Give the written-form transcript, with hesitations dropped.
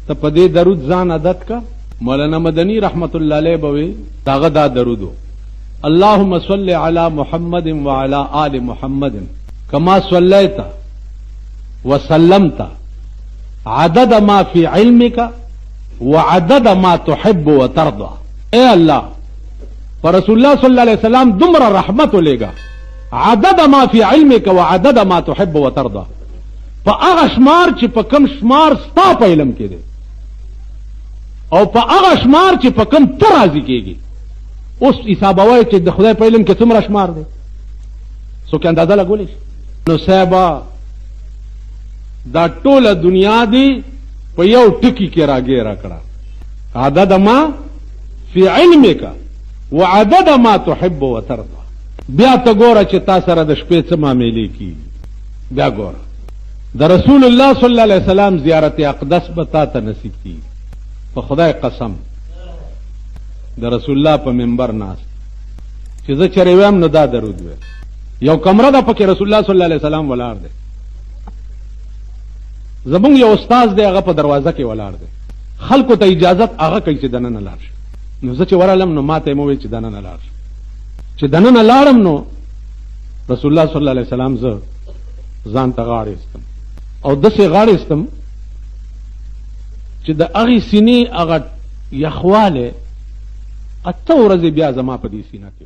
ته په دې درود ځان عادت کا. مولانا مدنی رحمت الله علیه بوي داغه دا درودو اللهم صل علی محمد وعلى آل محمد كما صليت وسلمت عدد ما في علمك وعدد ما تحب وترضى. اے اللہ پر رسول اللہ صلی اللہ علیہ وسلم دمر رحمت لے گا عدد ما في علمك وعدد ما تحب وترضى پا اغا شمار چی پا کم شمار ستا پا علم کے دے او پا اغا شمار چی پا کم ترازی کے گی اس حسابوئی چی د خدای پا علم کے تمرا شمار دے سو کہ اندازہ لگولیش نو صحبا دا ټوله دنیا دی په یو ټکی کې راګیرا کړه عدد ما فی علمک وعدد ما تحب وترضى. بیا ته ګوره چې تا سره د شپې څه معاملې کیږي. بیا ګوره د رسول الله صلی الله علیه وسلم زیارت اقدس به تا ته نصیب کیږي. په خدای قسم د رسول الله په منبر ناست چې زه چرې ویم نو دا درود وی یو کمره ده پکې رسول الله صلی الله علیه وسلم ولاړ دی. زمونږ یو استاد دی هغه په دروازه کې ولاړ دی خلکو ته اجازت هغه کوي چې دننه لاړ شي. نو زه چې ورالم نو ماته مو وی چې دننه لاړ شي. چې دننه لاړم نو رسول الله صلی الله علیه وسلم زه ځان ته غاړې استم او دسې غاړې استم چې د هغې سینې هغه یخوالی اته ورځې بیا زما په دې سینه کې